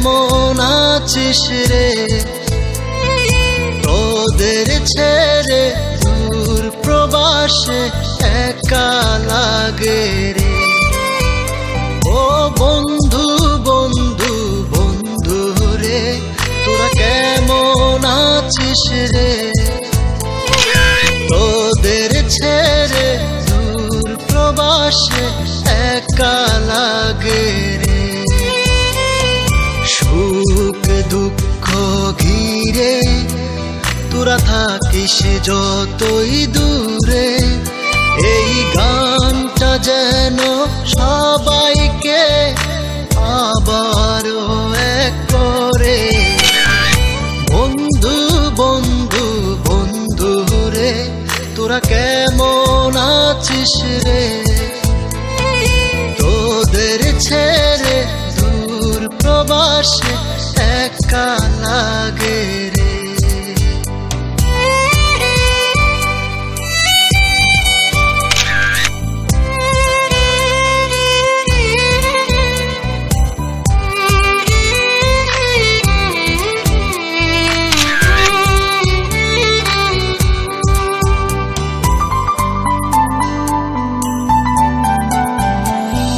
কেমন আছিস রে? তোদের ছেড়ে দূর প্রবাসে একা লাগে রে। ও বন্ধু বন্ধু বন্ধু রে, তোরা কেমন আছিস রে? তোদের ছেড়ে দূর প্রবাসে একা লাগে রে। সুখ দুঃখ ঘিরে তোরা থাকিস যতই দূরে, এই গানটা যেন সবাইকে আবারও এক করে। বন্ধু বন্ধু বন্ধু রে, তোরা কেমন আছিস রে? তোদের ছেড়ে দূর প্রবাসে একা লাগে রে।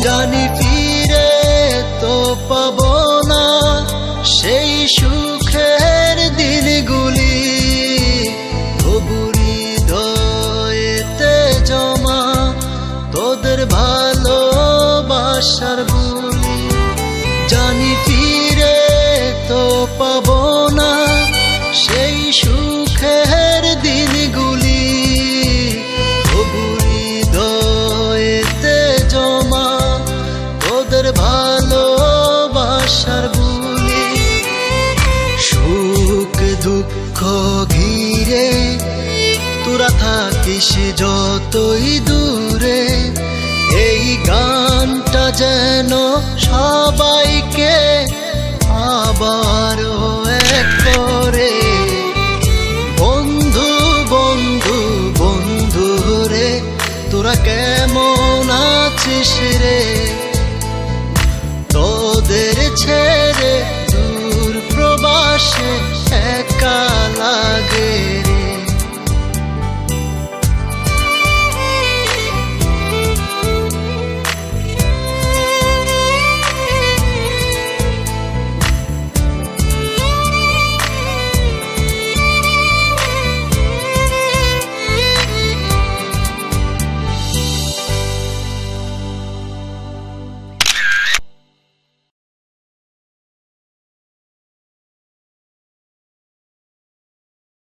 জানি ফিরে তো পাবো না সেই সুখের দিনগুলি, তবু হৃদয়েতে জমা তোদের ভালোবাসার বুলি। জানি ফিরে তো পাবো না সেই সুখের দিনগুলি, তবু হৃদয়েতে জমা তোদের ভালোবাসার বুলি। সুখ দুঃখ ঘিরে তোরা থাকিস যতই দূরে, এই গানটা যেন সবাইকে আবারও এক করে। বন্ধু বন্ধু বন্ধু রে, তোরা কেমন আছিস রে? তোদের ছেড়ে দূর প্রবাসে একা